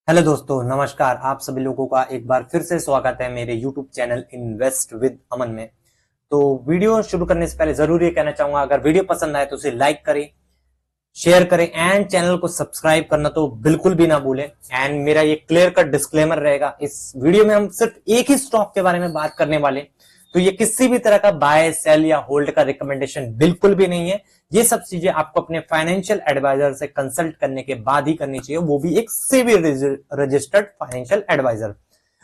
Hello दोस्तों, नमस्कार। आप सभी लोगों का एक बार फिर से स्वागत है मेरे YouTube चैनल इन्वेस्ट विद अमन में। तो वीडियो शुरू करने से पहले जरूर ये कहना चाहूंगा, अगर वीडियो पसंद आए तो उसे लाइक करें, शेयर करें एंड चैनल को सब्सक्राइब करना तो बिल्कुल भी ना भूलें। एंड मेरा ये क्लियर कट डिस्क्लेमर रहेगा, इस वीडियो में हम सिर्फ एक ही स्टॉक के बारे में बात करने वाले हैं, तो ये किसी भी तरह का बाय सेल या होल्ड का रिकमेंडेशन बिल्कुल भी नहीं है। ये सब चीजें आपको अपने फाइनेंशियल एडवाइजर से कंसल्ट करने के बाद ही करनी चाहिए, वो भी एक सेबी रजिस्टर्ड फाइनेंशियल एडवाइजर।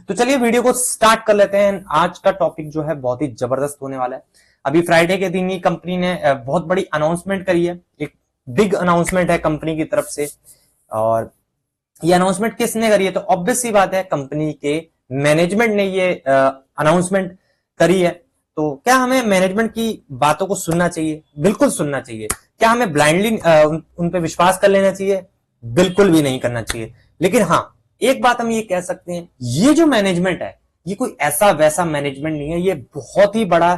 तो चलिए वीडियो को स्टार्ट कर लेते हैं। आज का टॉपिक जो है बहुत ही जबरदस्त होने वाला है। अभी फ्राइडे के दिन ही कंपनी ने बहुत बड़ी अनाउंसमेंट करी है, एक बिग अनाउंसमेंट है कंपनी की तरफ से। और ये अनाउंसमेंट किसने करी है? तो ऑब्वियस सी बात है, कंपनी के मैनेजमेंट ने ये अनाउंसमेंट करी है। तो क्या हमें मैनेजमेंट की बातों को सुनना चाहिए? बिल्कुल सुनना चाहिए। क्या हमें ब्लाइंडली उन पे विश्वास कर लेना चाहिए? बिल्कुल भी नहीं करना चाहिए। लेकिन हाँ, एक बात हम ये कह सकते हैं, ये जो मैनेजमेंट है ये कोई ऐसा वैसा मैनेजमेंट नहीं है। ये बहुत ही बड़ा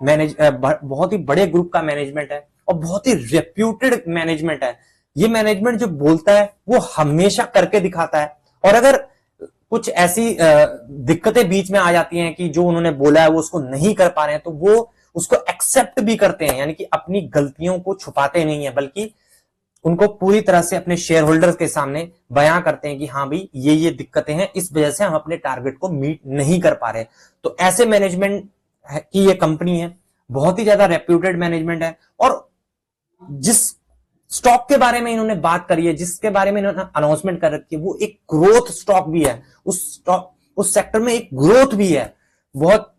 बहुत ही बड़े ग्रुप का मैनेजमेंट है और बहुत ही रेप्यूटेड मैनेजमेंट है। ये मैनेजमेंट जो बोलता है वो हमेशा करके दिखाता है। और अगर कुछ ऐसी दिक्कतें बीच में आ जाती हैं कि जो उन्होंने बोला है वो उसको नहीं कर पा रहे हैं, तो वो उसको एक्सेप्ट भी करते हैं, यानी कि अपनी गलतियों को छुपाते नहीं है, बल्कि उनको पूरी तरह से अपने शेयर होल्डर्स के सामने बयां करते हैं कि हाँ भाई ये दिक्कतें हैं, इस वजह से हम अपने टारगेट को मीट नहीं कर पा रहे। तो ऐसे मैनेजमेंट की ये कंपनी है, बहुत ही ज्यादा रेप्यूटेड मैनेजमेंट है। और जिस स्टॉक के बारे में इन्होंने बात करी है, जिसके बारे में इन्होंने अनाउंसमेंट कर रखी है, वो एक ग्रोथ स्टॉक भी है। उस सेक्टर में एक ग्रोथ भी है, बहुत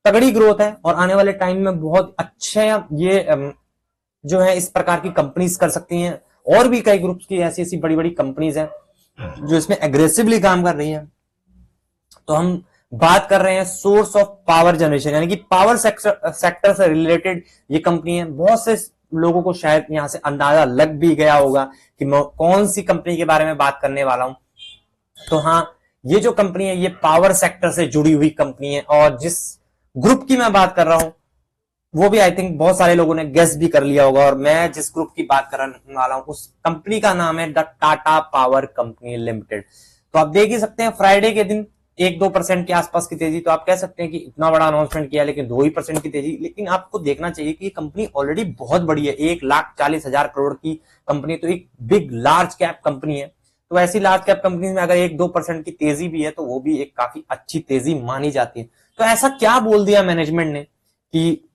तगड़ी ग्रोथ है। और आने वाले टाइम में बहुत अच्छे ये जो है इस प्रकार की कंपनीज कर सकती हैं। और भी कई ग्रुप्स की ऐसी ऐसी बड़ी बड़ी कंपनीज हैं जो इसमें एग्रेसिवली काम कर रही हैं। तो हम बात कर रहे हैं सोर्स ऑफ पावर जनरेशन, यानी कि पावर सेक्टर से रिलेटेड ये कंपनी है। बहुत से लोगों को शायद यहां से अंदाजा लग भी गया होगा कि मैं कौन सी कंपनी के बारे में बात करने वाला हूं। तो हाँ, ये जो कंपनी है ये पावर सेक्टर से जुड़ी हुई कंपनी है। और जिस ग्रुप की मैं बात कर रहा हूं वो भी आई थिंक बहुत सारे लोगों ने गेस भी कर लिया होगा। और मैं जिस ग्रुप की बात करने वाला हूं उस कंपनी का नाम है the Tata power company limited. तो आप देख ही सकते हैं फ्राइडे के दिन 1-2% के आसपास की तेजी। तो आप कह सकते हैं कि इतना बड़ा अनाउंसमेंट किया लेकिन 2% की तेजी। लेकिन आपको देखना चाहिए कि ये कंपनी ऑलरेडी बहुत बड़ी है, 1,40,000 करोड़ की कंपनी, तो एक बिग लार्ज कैप कंपनी है। तो ऐसी लार्ज कैप कंपनी में अगर 1-2% की तेजी भी है तो वो भी एक काफी अच्छी तेजी मानी जाती है। तो ऐसा क्या बोल दिया मैनेजमेंट ने कि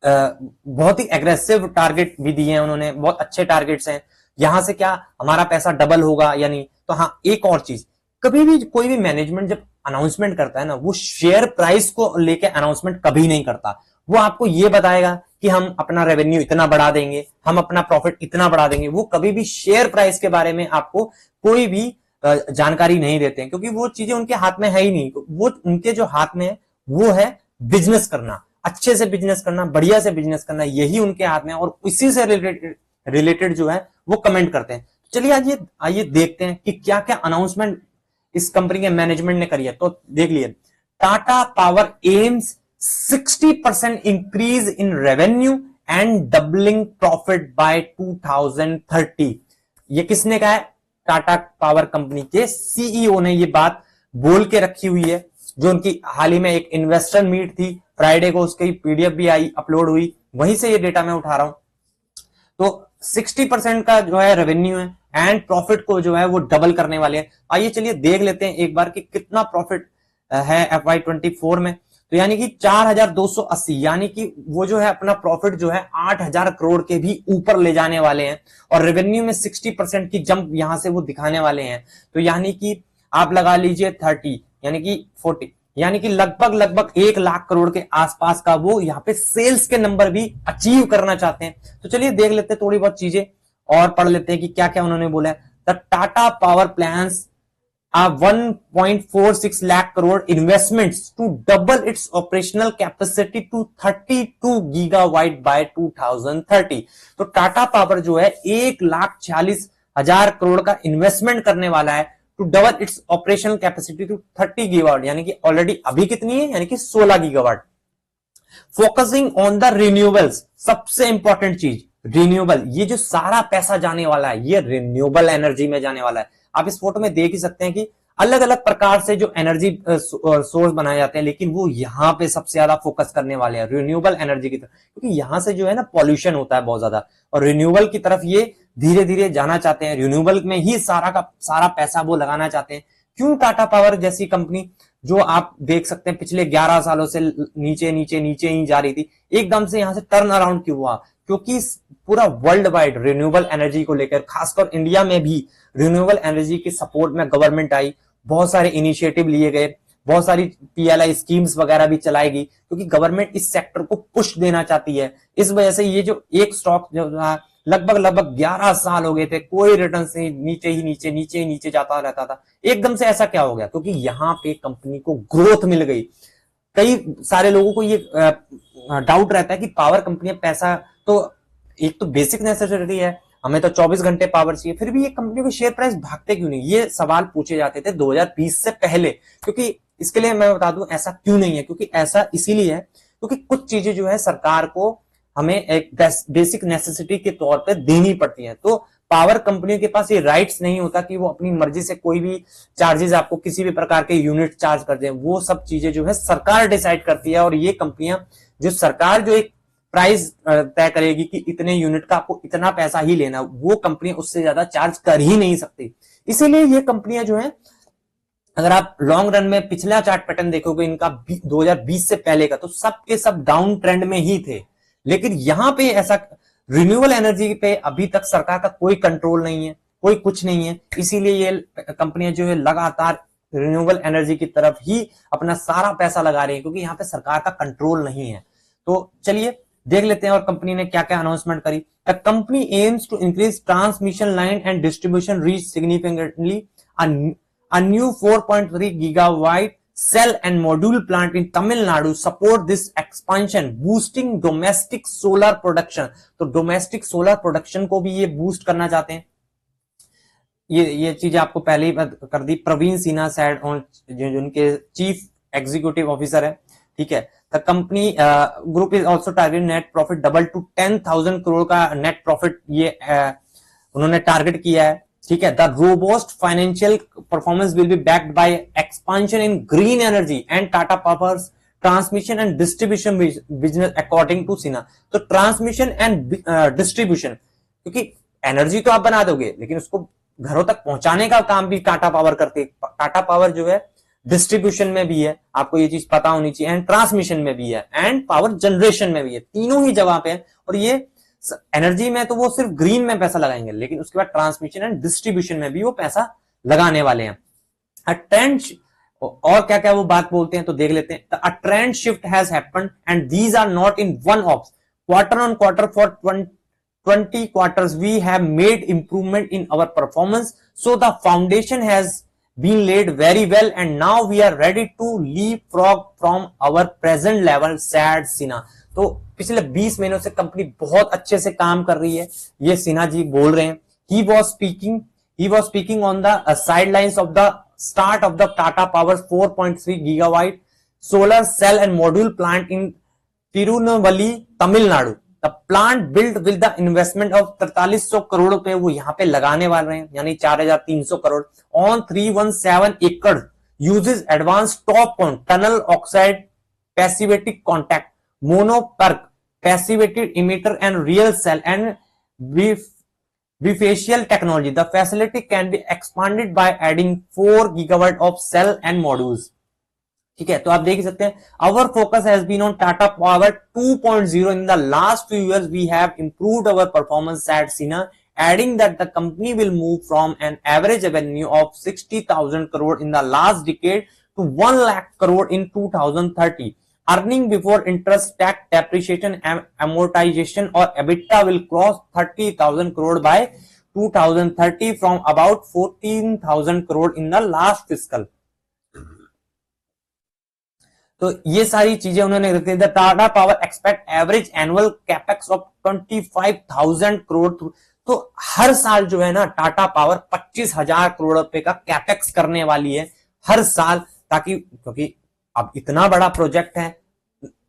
बहुत ही एग्रेसिव टारगेट भी दिए हैं उन्होंने, बहुत अच्छे टारगेट्स हैं। यहां से क्या हमारा पैसा डबल होगा या नहीं? तो हाँ, एक और चीज, कभी भी कोई भी मैनेजमेंट जब अनाउंसमेंट करता है ना, वो शेयर प्राइस को लेके अनाउंसमेंट कभी नहीं करता। वो आपको ये बताएगा कि हम अपना रेवेन्यू इतना बढ़ा देंगे, हम अपना प्रॉफिट इतना बढ़ा देंगे। वो कभी भी शेयर प्राइस के बारे में आपको कोई भी जानकारी नहीं देते हैं, क्योंकि वो चीजें उनके हाथ में है ही नहीं। वो उनके जो हाथ में है वो है बिजनेस करना, अच्छे से बिजनेस करना, बढ़िया से बिजनेस करना, यही उनके हाथ में है। और इसी से रिलेटेड जो है वो कमेंट करते हैं। चलिए आइए देखते हैं कि क्या क्या अनाउंसमेंट इस कंपनी के मैनेजमेंट ने करी है। तो देख लिए, Tata power AIIMS 60% increase in revenue and doubling profit by 2030। ये किसने कहा है? टाटा पावर कंपनी के सीईओ ने ये बात बोल के रखी हुई है, जो उनकी हाल ही में एक इन्वेस्टर मीट थी फ्राइडे को, उसकी पीडीएफ भी आई, अपलोड हुई, वहीं से ये डेटा मैं उठा रहा हूं। तो 60% का जो है रेवेन्यू है एंड प्रॉफिट को जो है वो डबल करने वाले हैं। आइए चलिए देख लेते हैं एक बार कि कितना प्रॉफिट है FY24 में। तो यानी कि 4,280, यानी कि वो जो है अपना प्रॉफिट जो है 8,000 करोड़ के भी ऊपर ले जाने वाले हैं। और रेवेन्यू में 60% की जंप यहां से वो दिखाने वाले हैं। तो यानी कि आप लगा लीजिए 30, यानी कि 40, यानी कि लगभग 1,00,000 करोड़ के आसपास का वो यहाँ पे सेल्स के नंबर भी अचीव करना चाहते हैं। तो चलिए देख लेते हैं थोड़ी बहुत चीजें और पढ़ लेते हैं कि क्या क्या उन्होंने बोला है। The Tata power plans a 1.46 lakh crore investments to double its operational capacity to 32 gigawatt by 2030। तो टाटा पावर जो है 1,40,000 करोड़ का इन्वेस्टमेंट करने वाला है to double its operational capacity to 30 gigawatt, यानी कि ऑलरेडी अभी कितनी है, यानी कि 16 gigawatt. Focusing on the renewables, सबसे इंपॉर्टेंट चीज, रिन्यूएबल, ये जो सारा पैसा जाने वाला है ये रिन्यूएबल एनर्जी में जाने वाला है। आप इस फोटो में देख ही सकते हैं कि अलग अलग प्रकार से जो एनर्जी सोर्स बनाए जाते हैं, लेकिन वो यहाँ पे सबसे ज्यादा फोकस करने वाले हैं रिन्यूएबल एनर्जी की तरफ, क्योंकि यहाँ से जो है ना पॉल्यूशन होता है बहुत ज्यादा, और रिन्यूएबल की तरफ ये धीरे धीरे जाना चाहते हैं, रिन्यूएबल में ही सारा का सारा पैसा वो लगाना चाहते हैं। क्यों टाटा पावर जैसी कंपनी, जो आप देख सकते हैं पिछले 11 सालों से नीचे नीचे नीचे ही जा रही थी, एकदम से यहां से टर्न अराउंड क्यों हुआ? क्योंकि पूरा वर्ल्ड वाइड रिन्यूएबल एनर्जी को लेकर, खासकर इंडिया में भी रिन्यूएबल एनर्जी के सपोर्ट में गवर्नमेंट आई, बहुत सारे इनिशिएटिव लिए गए, बहुत सारी पीएलआई स्कीम्स वगैरह भी चलाएगी, क्योंकि गवर्नमेंट इस सेक्टर को पुश देना चाहती है। इस वजह से ये जो एक स्टॉक जो लगभग 11 साल हो गए थे, कोई रिटर्न से नीचे ही नीचे जाता रहता था, एकदम से ऐसा क्या हो गया? क्योंकि यहाँ पे कंपनी को ग्रोथ मिल गई। कई सारे लोगों को ये डाउट रहता है कि पावर कंपनी पैसा तो एक तो बेसिक नेसेसिटी है, हमें तो 24 घंटे पावर चाहिए, फिर भी ये कंपनी के शेयर प्राइस भागते क्यों नहीं? ये सवाल पूछे जाते थे 2020 से पहले। क्योंकि इसके लिए मैं बता दूं ऐसा क्यों नहीं है, क्योंकि ऐसा इसीलिए है क्योंकि कुछ चीजें जो है सरकार को हमें एक बेसिक नेसेसिटी के तौर पे देनी पड़ती है। तो पावर कंपनियों के पास ये राइट्स नहीं होता कि वो अपनी मर्जी से कोई भी चार्जेस आपको किसी भी प्रकार के यूनिट चार्ज कर दें। वो सब चीजें जो है सरकार डिसाइड करती है, और ये कंपनियां जो सरकार जो एक प्राइस तय करेगी कि इतने यूनिट का आपको इतना पैसा ही लेना, वो कंपनियां उससे ज्यादा चार्ज कर ही नहीं सकती। इसीलिए ये कंपनियां जो है, अगर आप लॉन्ग रन में पिछला चार्ट पैटर्न देखोगे इनका 2020 से पहले का, तो सब के सब डाउन ट्रेंड में ही थे। लेकिन यहां पे ऐसा रिन्यूएबल एनर्जी पे अभी तक सरकार का कोई कंट्रोल नहीं है, कोई कुछ नहीं है। इसीलिए ये कंपनियां जो है लगातार रिन्यूएबल एनर्जी की तरफ ही अपना सारा पैसा लगा रही है, क्योंकि यहाँ पे सरकार का कंट्रोल नहीं है। तो चलिए देख लेते हैं और कंपनी ने क्या क्या अनाउंसमेंट करी। The company aims to increase transmission line and distribution reach significantly. A new 4.3 gigawatt cell and module plant in Tamil Nadu support this expansion, boosting domestic solar production. तो domestic solar production को भी ये boost करना चाहते हैं। ये चीज आपको पहले ही कर दी। प्रवीण सिन्हा said on, जो उनके चीफ एग्जीक्यूटिव ऑफिसर है, ठीक है। The company group is also target net profit double two 10,000 crore का नेट प्रॉफिट ये उन्होंने टारगेट किया है, ठीक है। The robust financial performance will be backed by expansion in green energy and Tata Power's transmission and distribution business according to Sinha. तो transmission and distribution, क्योंकि energy तो आप बना दोगे, लेकिन उसको घरों तक पहुंचाने का काम भी टाटा पावर करती है। टाटा पावर जो है डिस्ट्रीब्यूशन में भी है, आपको ये चीज पता होनी चाहिए, एंड ट्रांसमिशन में भी है, एंड पावर जनरेशन में भी है, तीनों ही जगह पे है। और ये एनर्जी में तो वो सिर्फ ग्रीन में पैसा लगाएंगे, लेकिन उसके बाद ट्रांसमिशन एंड डिस्ट्रीब्यूशन में भी वो पैसा लगाने वाले हैं। अ ट्रेंड, और क्या क्या वो बात बोलते हैं तो देख लेते हैं। A trend shift has happened and these are not in one of quarter on quarter for 20 quarters we have made improvement in our performance, so the foundation has been laid very well and now we are ready to leapfrog from our present level, said Sinha. तो पिछले 20 महीनों से company बहुत अच्छे से काम कर रही है, ये सिन्हा जी बोल रहे हैं। he was speaking on the sidelines of the start of the Tata Power's 4.3 gigawatt solar cell and module plant in Tirunelveli, Tamil Nadu। The plant build with the investment of 4300 crore रुपए वो यहाँ पे लगाने वाले हैं, यानी 4300 crore on 317 acre, uses advance top tunnel oxide passivated contact mono PERC passivated emitter and rear cell and bifacial technology. The facility can be expanded by adding 4 gigawatt of cell and modules। ठीक है, तो आप देख सकते हैं our focus has been on Tata Power 2.0 in the last few years we have improved our performance, said Sinha, adding that the company will move from an average revenue of 60,000 crore in the last decade to 1 lakh crore in 2030. Earning before interest, tax, depreciation and amortization or EBITDA will cross 30,000 crore by 2030 from about 14,000 crore in the last fiscal। तो ये सारी चीजें उन्होंने रखी। The Tata power expect average annual capex of 25,000 crore. तो हर साल जो है ना टाटा पावर 25,000 करोड़ रुपए का कैपेक्स करने वाली है हर साल, ताकि क्योंकि अब इतना बड़ा प्रोजेक्ट है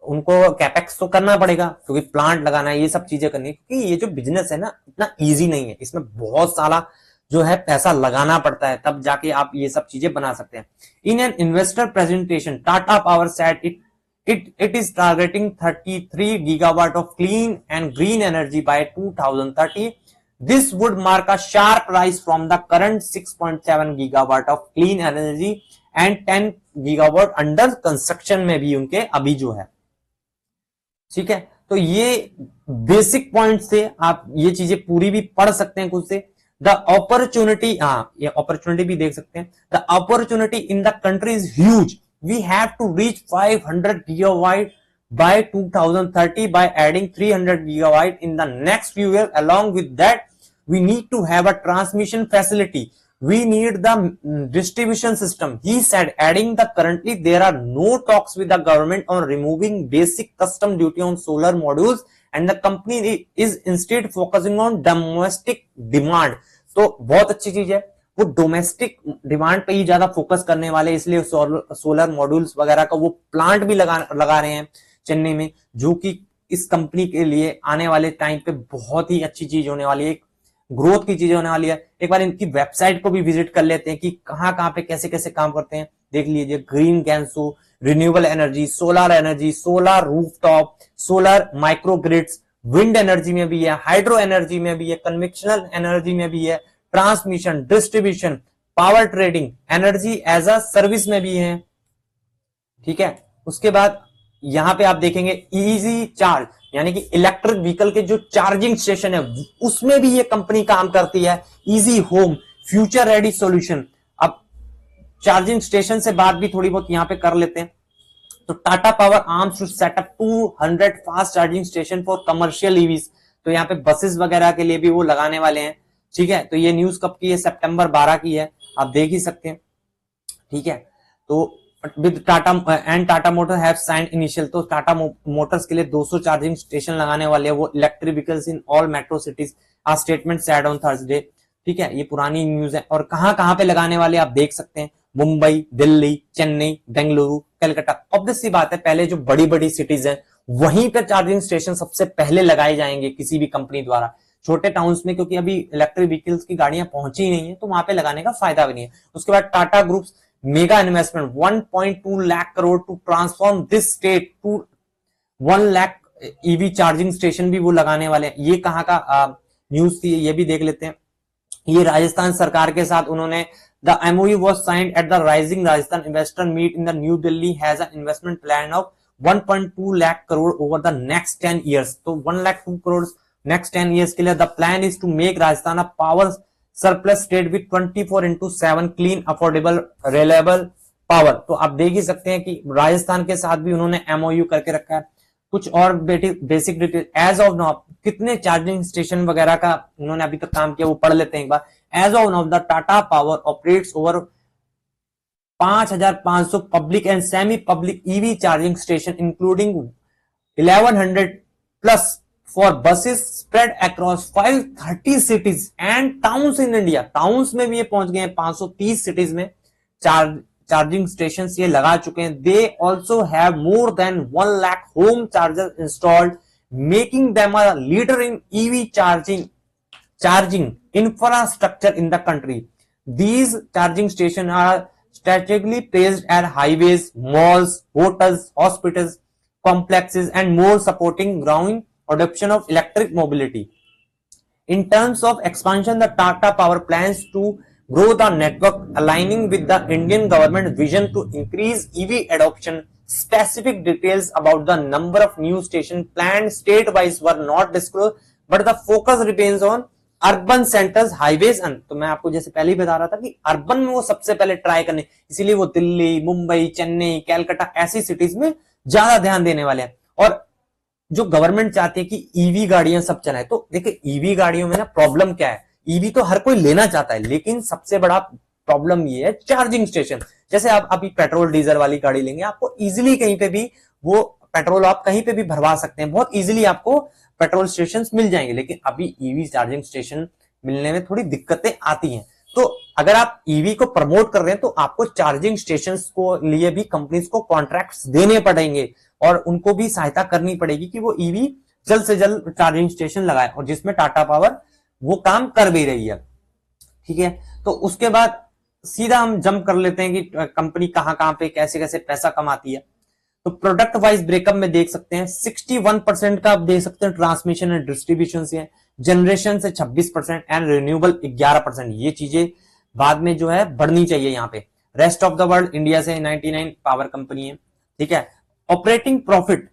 उनको कैपेक्स तो करना पड़ेगा क्योंकि प्लांट लगाना है, ये सब चीजें करनी है, क्योंकि ये जो बिजनेस है ना इतना इजी नहीं है, इसमें बहुत सारा जो है पैसा लगाना पड़ता है, तब जाके आप ये सब चीजें बना सकते हैं। In an investor presentation Tata power said it is targeting 33 gigawatt of clean and green energy by 2030. This would mark a sharp rise from the current 6.7 gigawatt of clean energy and 10 gigawatt under construction में भी उनके अभी जो है। ठीक है, तो ये बेसिक पॉइंट से आप ये चीजें पूरी भी पढ़ सकते हैं खुद से। द अपॉर्चुनिटी, हाँ ये अपॉर्चुनिटी भी देख सकते हैं। The opportunity in the country is huge, we have to reach 500 gigawatt by 2030 by adding 300 gigawatt in the next few years. Along with that, we need to have a transmission facility. We need the distribution system. He said, adding the currently there are no talks with the government on removing basic custom duty on solar modules and the company is instead focusing on domestic demand. तो बहुत अच्छी चीज है, वो domestic demand पे ही ज्यादा focus करने वाले, इसलिए सोलर मॉड्यूल्स वगैरह का वो प्लांट भी लगा रहे हैं चेन्नई में, जो कि इस कंपनी के लिए आने वाले टाइम पे बहुत ही अच्छी चीज होने वाली है, ग्रोथ की चीज होने वाली है। एक बार इनकी वेबसाइट को भी विजिट कर लेते हैं कि कहां पे कैसे कैसे काम करते हैं, देख लीजिए। ग्रीन गैंसो, renewable energy, solar rooftop, solar microgrids, wind energy में भी है, हाइड्रो एनर्जी में भी है, कन्वेक्शनल एनर्जी में भी है, transmission, distribution, power trading, energy as a service में भी है। ठीक है, उसके बाद यहां पे आप देखेंगे इजी चार्ज, यानी कि इलेक्ट्रिक व्हीकल के जो चार्जिंग स्टेशन है उसमें भी ये कंपनी काम करती है। Easy home, future ready solution. अब चार्जिंग स्टेशन से बात भी थोड़ी बहुत यहां पे कर लेते हैं। तो Tata Power arms to set up 200 fast charging station for commercial EVs. तो यहाँ पे बसेस वगैरह के लिए भी वो लगाने वाले हैं। ठीक है, तो ये न्यूज कब की है? सितंबर 12 की है, आप देख ही सकते हैं। ठीक है, तो with Tata and Tata motor have signed initial, तो टाटा मोटर्स के लिए 200 चार्जिंग स्टेशन लगाने वाले हैं वो electric vehicles in all metro cities, a statement said on Thursday. ठीक है, ये पुरानी न्यूज है। और कहां पे लगाने वाले आप देख सकते हैं, मुंबई, दिल्ली, चेन्नई, बेंगलुरु, कलकत्ता। ऑब्वियस सी बात है, पहले जो बड़ी बड़ी सिटीज हैं वहीं पर चार्जिंग स्टेशन सबसे पहले लगाए जाएंगे किसी भी कंपनी द्वारा। छोटे टाउन्स में क्योंकि अभी इलेक्ट्रिक व्हीकल्स की गाड़ियां पहुंची नहीं है, तो वहां पे लगाने का फायदा भी नहीं है। उसके बाद Tata Group's mega investment 1.2 lakh crore to transform this state to 1 lakh EV charging station भी वो लगाने वाले हैं। ये कहां का न्यूज थी, ये भी देख लेते हैं। ये राजस्थान सरकार के साथ उन्होंने the MOU was signed at the Rising Rajasthan Investor Meet in the New Delhi has an investment plan of 1.2 lakh crore over the next 10 years. तो 1 lakh 2 crores next 10 years के लिए। The plan is to make Rajasthan a power surplus state with 24/7 clean, affordable, reliable power. तो आप देख ही सकते हैं कि राजस्थान के साथ भी उन्होंने MOU करके रखा है। कुछ और basic detail as of now, कितने चार्जिंग स्टेशन वगैरह का उन्होंने अभी तक काम किया वो पढ़ लेते हैं एक बार। As of now the Tata power operates over 5,500 public and semi public EV charging station including 1100 plus for buses spread across 530 cities and towns in India. Towns में भी ये पहुंच गए हैं, 530 सिटीज में चार्जिंग स्टेशन ये लगा चुके हैं। They also have more than 1 lakh home charger installed, making them a leader in EV charging infrastructure in the country. These charging stations are strategically placed at highways, malls, hotels, hospitals, complexes, and more, supporting growing adoption of electric mobility. In terms of expansion, the Tata Power plans to grow the network, aligning with the Indian government vision to increase EV adoption. Specific details about the number of new stations planned state-wise were not disclosed, but the focus remains on urban centres, highways. तो मैं आपको जैसे पहले ही बता रहा था कि urban में वो सबसे पहले ट्राई करने, इसीलिए वो दिल्ली, मुंबई, चेन्नई, कलकत्ता ऐसी सिटीज में ज्यादा ध्यान देने वाले हैं। और जो गवर्नमेंट चाहती है कि ईवी गाड़ियां सब चलाए, तो देखिए ईवी गाड़ियों में ना प्रॉब्लम क्या है, ईवी तो हर कोई लेना चाहता है, लेकिन सबसे बड़ा प्रॉब्लम ये है चार्जिंग स्टेशन। जैसे आप अभी पेट्रोल डीजल वाली गाड़ी लेंगे, आपको इजिली कहीं पे भी वो पेट्रोल आप कहीं पे भी भरवा सकते हैं, बहुत इजिली आपको पेट्रोल स्टेशन मिल जाएंगे। लेकिन अभी ईवी चार्जिंग स्टेशन मिलने में थोड़ी दिक्कतें आती हैं। तो अगर आप ईवी को प्रमोट कर रहे हैं तो आपको चार्जिंग स्टेशंस को लिए भी कंपनीज को कॉन्ट्रैक्ट्स देने पड़ेंगे, और उनको भी सहायता करनी पड़ेगी कि वो ईवी जल्द से जल्द चार्जिंग स्टेशन लगाए, और जिसमें टाटा पावर वो काम कर भी रही है। ठीक है, तो उसके बाद सीधा हम जंप कर लेते हैं कि कंपनी कहां कहां पे कैसे कैसे पैसा कमाती है। तो प्रोडक्ट वाइज ब्रेकअप में देख सकते हैं 61% का आप देख सकते हैं ट्रांसमिशन एंड डिस्ट्रीब्यूशन से है, जनरेशन से 26% एंड रिन्यूएबल 11%। ये चीजें बाद में जो है बढ़नी चाहिए यहाँ पे। Rest of the world India से 99 पावर कंपनी है। ठीक है, ऑपरेटिंग प्रॉफिट,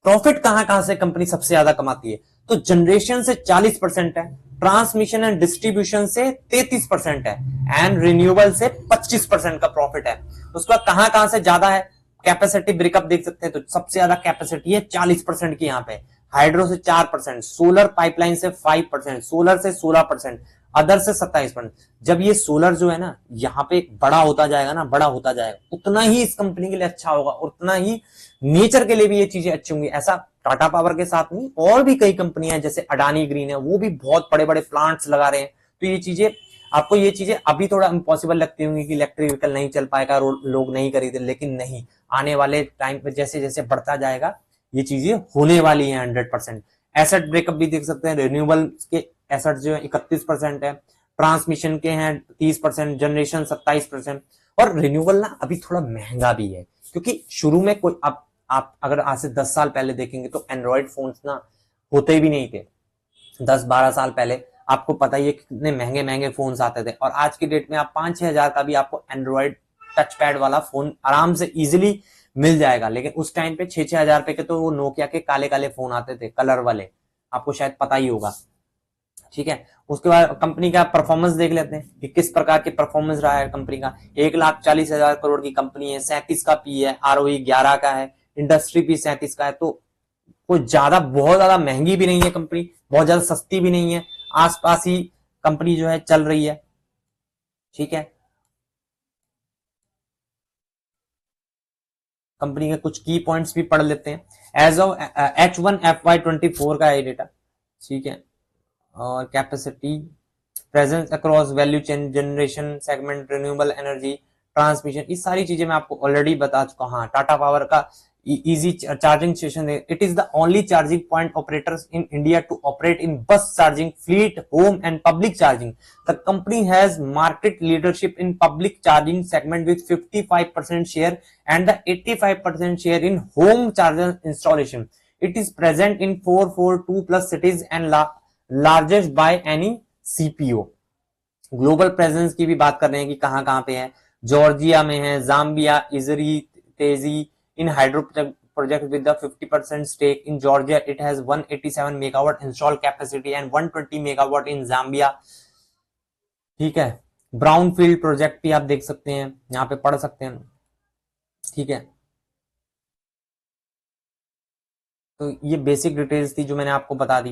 प्रॉफिट कहां कहां से कंपनी सबसे ज्यादा कमाती है, तो जनरेशन से 40% है, ट्रांसमिशन एंड डिस्ट्रीब्यूशन से 33% है एंड रिन्यूएबल से 25% का प्रॉफिट है। उसका कहां कहां से ज्यादा है, कैपेसिटी ब्रेकअप देख सकते हैं, तो सबसे ज्यादा कैपेसिटी है 40% की यहाँ पे, हाइड्रो से 4%, सोलर पाइपलाइन से 5%, सोलर से 16%, अदर से 27%। जब ये सोलर जो है ना यहाँ पे बड़ा होता जाएगा ना, बड़ा होता जाएगा, उतना ही इस कंपनी के लिए अच्छा होगा, उतना ही नेचर के लिए भी ये चीजें अच्छी होंगी। ऐसा टाटा पावर के साथ नहीं, और भी कई कंपनियां जैसे अडानी ग्रीन है, वो भी बहुत बड़े बड़े प्लांट्स लगा रहे हैं। तो ये चीजें आपको, ये चीजें अभी थोड़ा इम्पॉसिबल लगती होंगी कि इलेक्ट्रिक व्हीकल नहीं चल पाएगा, लोग नहीं खरीदे, लेकिन नहीं, आने वाले टाइम पे जैसे जैसे बढ़ता जाएगा ये चीजें होने वाली है 100%। एसेट ब्रेकअप भी देख सकते हैं, रिन्यूएबल के एसेट जो है 31% है, ट्रांसमिशन के हैं 30%, जनरेशन 27%। और रिन्यूएबल ना अभी थोड़ा महंगा भी है, क्योंकि शुरू में कोई, अब आप अगर आज से 10 साल पहले देखेंगे तो एंड्रॉइड फोन्स ना होते भी नहीं थे। 10-12 साल पहले आपको पता ही है कितने महंगे महंगे फोन्स आते थे, और आज की डेट में आप 5-6 हजार का भी आपको एंड्रॉइड टच पैड वाला फोन आराम से इजिली मिल जाएगा। लेकिन उस टाइम पे 6-6 हजार पे के तो वो नोकिया के काले काले फोन आते थे, कलर वाले, आपको शायद पता ही होगा। ठीक है, उसके बाद कंपनी का परफॉर्मेंस देख लेते हैं कि किस प्रकार की परफॉर्मेंस रहा है कंपनी का। 1,40,000 करोड़ की कंपनी है, 37 का पी है, आरओई 11 का है, इंडस्ट्री पी 37 का है। तो कोई ज्यादा, बहुत ज्यादा महंगी भी नहीं है कंपनी, बहुत ज्यादा सस्ती भी नहीं है, आसपास ही कंपनी जो है चल रही है। ठीक है, कंपनी के कुछ की पॉइंट्स भी पढ़ लेते हैं। एज ऑफ H1 FY24 का ये डेटा। ठीक है, और capacity, presence across value chain, generation segment, renewable energy, transmission, ये सारी चीजें मैं आपको ऑलरेडी बता चुका हूं। हाँ, टाटा पावर का इजी चार्जिंग स्टेशन है। It is the only charging point operators in India to operate in bus charging, fleet, home and public charging. The company has market leadership in public charging segment with 55% share and the 85% share in home charger installation. It is present in 442 plus cities and largest by any CPO. Global presence की भी बात कर रहे हैं कि कहां कहां पे है, जॉर्जिया में है, जाम्बिया, इजरी, Tezhi in hydro project with the 50% stake in Georgia. It has 187 megawatt install capacity and 120 megawatt in Zambia. ठीक है, ब्राउन फील्ड प्रोजेक्ट भी आप देख सकते हैं, यहाँ पे पढ़ सकते हैं। ठीक है, तो ये बेसिक डिटेल्स थी जो मैंने आपको बता दी।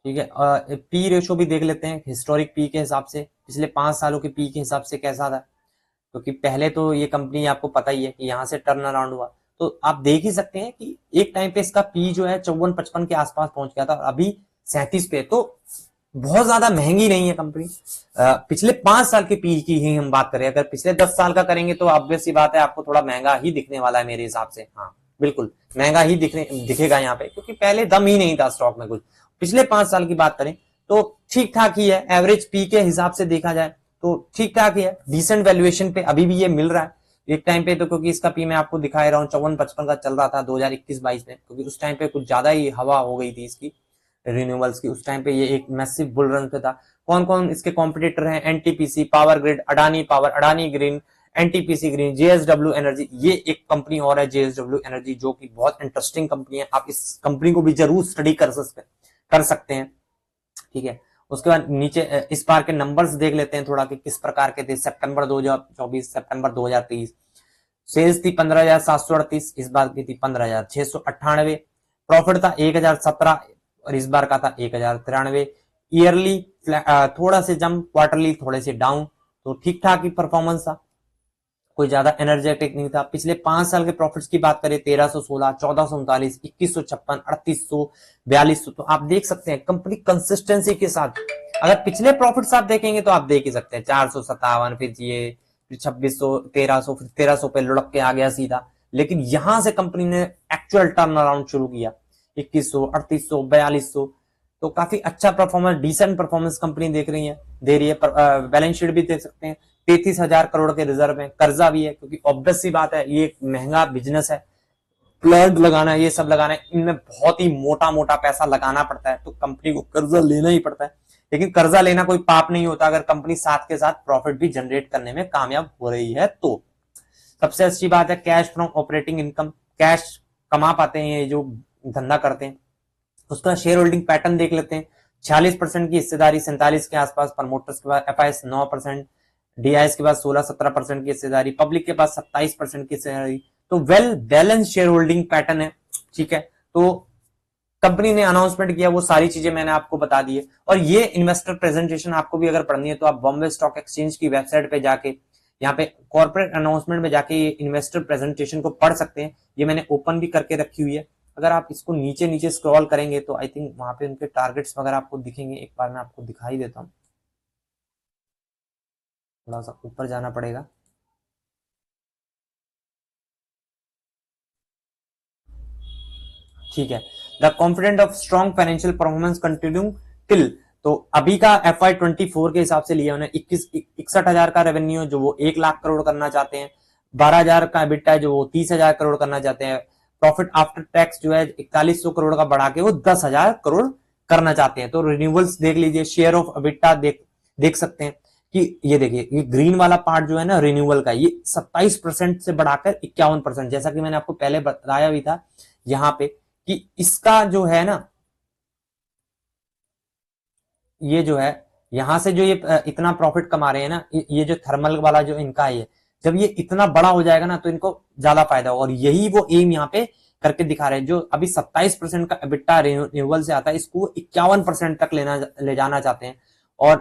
ठीक है, पी रेशो भी देख लेते हैं हिस्टोरिक पी के हिसाब से, पिछले 5 सालों के पी के हिसाब से कैसा था। क्योंकि पहले तो ये कंपनी आपको पता ही है कि यहाँ से टर्न अराउंड हुआ, तो आप देख ही सकते हैं कि एक टाइम पे इसका पी जो है 54-55 के आसपास पहुंच गया था, अभी 37 पे। तो बहुत ज्यादा महंगी नहीं है कंपनी। पिछले 5 साल के पी की ही हम बात करें, अगर पिछले 10 साल का करेंगे तो ऑब्वियस सी बात है आपको थोड़ा महंगा ही दिखने वाला है मेरे हिसाब से। हाँ बिल्कुल महंगा ही दिखेगा यहाँ पे, क्योंकि पहले दम ही नहीं था स्टॉक में कुछ। पिछले 5 साल की बात करें तो ठीक ठाक ही है, एवरेज पी के हिसाब से देखा जाए तो ठीक ठाक ही है, डिसेंट वैल्यूएशन पे अभी भी ये मिल रहा है एक टाइम पे। तो क्योंकि इसका पी मैं आपको दिखा रहा हूँ 54-55 का चल रहा था 2021-22 में, क्योंकि उस टाइम पे कुछ ज्यादा ही हवा हो गई थी इसकी रिन्यूएबल्स की। उस टाइम पे ये एक मैसिव बुल रन पे था। कौन कौन इसके कॉम्पिटिटर हैं, NTPC, power grid, Adani power, Adani green, NTPC green, JSW energy. ये एक कंपनी और है जेएसडब्ल्यू एनर्जी, जो कि बहुत इंटरेस्टिंग कंपनी है, आप इस कंपनी को भी जरूर स्टडी कर सकते हैं। ठीक है, उसके बाद नीचे इस बार के नंबर्स देख लेते हैं थोड़ा कि किस प्रकार के थे। सितंबर 2024, सितंबर 2023 सेल्स थी 15,738, इस बार की थी 15,698। प्रॉफिट था 1,017 और इस बार का था 1,093। ईयरली थोड़ा से जंप, क्वार्टरली थोड़े से डाउन, तो ठीक ठाक ही परफॉर्मेंस था, कोई ज्यादा एनर्जेटिक नहीं था। पिछले 5 साल के प्रॉफिट्स की बात करें 1316, 1439, 2156, 3800, 4200। तो आप देख सकते हैं कंपनी कंसिस्टेंसी के साथ, अगर पिछले प्रॉफिट्स आप देखेंगे तो आप देख ही सकते हैं 457, फिर ये 2600, 1300, फिर 1300 पे लुढ़क के आ गया सीधा। लेकिन यहां से कंपनी ने एक्चुअल टर्न अराउंड शुरू किया 2100, 3800, 4200, तो काफी अच्छा परफॉर्मेंस, डिसेंट परफॉर्मेंस कंपनी दे रही है। बैलेंस शीट भी देख सकते हैं, 33,000 करोड़ के रिजर्व है, कर्जा भी है, क्योंकि ऑब्वियस सी बात है ये एक महंगा बिजनेस है, प्लांट लगाना है, ये सब लगाना है, इनमें बहुत ही मोटा मोटा पैसा लगाना पड़ता है, तो कंपनी को कर्जा लेना ही पड़ता है। लेकिन कर्जा लेना कोई पाप नहीं होता अगर कंपनी साथ के साथ प्रॉफिट भी जनरेट करने में कामयाब हो रही है। तो सबसे अच्छी बात है cash from operating income, cash कमा पाते हैं ये जो धंधा करते हैं। उसका शेयर होल्डिंग पैटर्न देख लेते हैं, 46% की हिस्सेदारी, 47 के आसपास प्रमोटर्स के पास, एफआईएस 9%, डीआईएस के पास 16-17% की हिस्सेदारी, पब्लिक के पास 27% की हिस्सेदारी, तो well balance share holding pattern है। ठीक है, तो कंपनी ने अनाउंसमेंट किया, वो सारी चीजें मैंने आपको बता दी है। और ये इन्वेस्टर प्रेजेंटेशन आपको भी अगर पढ़नी है तो आप बॉम्बे स्टॉक एक्सचेंज की वेबसाइट पे जाके, यहाँ पे कॉर्पोरेट अनाउंसमेंट में जाके ये इन्वेस्टर प्रेजेंटेशन को पढ़ सकते हैं। ये मैंने ओपन भी करके रखी हुई है, अगर आप इसको नीचे नीचे स्क्रॉल करेंगे तो आई थिंक वहां पे उनके टारगेट्स वगैरह आपको दिखेंगे। एक बार मैं आपको दिखाई देता हूँ, थोड़ा सा ऊपर जाना पड़ेगा। ठीक है, the confident of strong financial performance continue till, तो अभी का FY24 के हिसाब से लिया उन्हें 61,000 का रेवेन्यू जो वो 1 लाख करोड़ करना चाहते हैं, 12,000 का एबिटा है जो वो 30,000 करोड़ करना चाहते हैं, प्रॉफिट आफ्टर टैक्स जो है 4100 करोड़ का बढ़ा के वो 10,000 करोड़ करना चाहते हैं। तो रिन्यूअल्स देख लीजिए, शेयर ऑफ एबिटा देख सकते हैं कि ये देखिए, ये ग्रीन वाला पार्ट जो है ना रिन्यूअल का, ये 27% से बढ़ाकर 51%, जैसा कि मैंने आपको पहले बताया भी था यहाँ पे कि इसका जो है ना, ये जो है यहां से जो ये इतना प्रॉफिट कमा रहे हैं ना, ये जो थर्मल वाला जो इनका है, जब ये इतना बड़ा हो जाएगा ना तो इनको ज्यादा फायदा होगा। और यही वो एम यहाँ पे करके दिखा रहे हैं, जो अभी 27% का एबिटा रिन्यूएबल से आता है, इसको 51% तक ले जाना चाहते हैं। और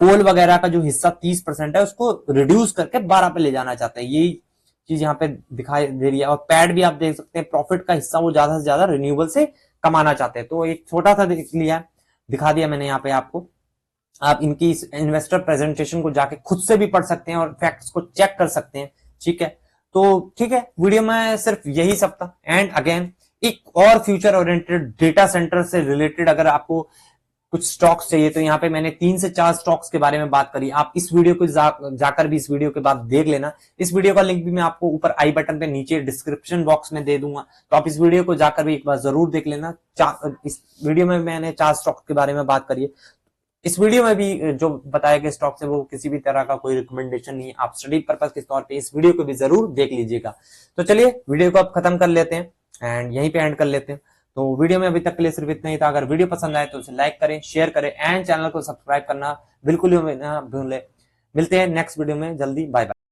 कोल वगैरह का जो हिस्सा 30% है उसको रिड्यूस करके 12 पे ले जाना चाहते हैं। यही चीज यहाँ पे दिखाई दे रही है। और पैड भी आप देख सकते हैं, प्रॉफिट का हिस्सा वो ज्यादा से ज्यादा रिन्यूएबल से कमाना चाहते हैं। तो एक छोटा सा देख लिया, दिखा दिया मैंने यहाँ पे आपको। आप इनकी इस इन्वेस्टर प्रेजेंटेशन को जाके खुद से भी पढ़ सकते हैं और फैक्ट्स को चेक कर सकते हैं। ठीक है, तो ठीक है, वीडियो में सिर्फ यही सब था। एंड अगेन एक और फ्यूचर ओरिएंटेड डेटा सेंटर से रिलेटेड अगर आपको कुछ स्टॉक्स चाहिए तो यहाँ पे मैंने 3 से 4 स्टॉक्स के बारे में बात करी। आप इस वीडियो को जाकर भी इस वीडियो के बाद देख लेना। इस वीडियो का लिंक भी मैं आपको ऊपर आई बटन पे नीचे डिस्क्रिप्शन बॉक्स में दे दूंगा, तो आप इस वीडियो को जाकर भी एक बार जरूर देख लेना। इस वीडियो में मैंने 4 स्टॉक्स के बारे में बात करी है। इस वीडियो में भी जो बताए गए स्टॉक्स है वो किसी भी तरह का कोई रिकमेंडेशन नहीं है, आप स्टडी पर्पस के तौर पे इस वीडियो को भी जरूर देख लीजिएगा। तो चलिए वीडियो को अब खत्म कर लेते हैं एंड यहीं पे एंड कर लेते हैं। तो वीडियो में अभी तक के लिए सिर्फ इतना ही था। अगर वीडियो पसंद आए तो उसे लाइक करें, शेयर करें एंड चैनल को सब्सक्राइब करना बिल्कुल ही ना भूलें। मिलते हैं नेक्स्ट वीडियो में जल्दी, बाय बाय।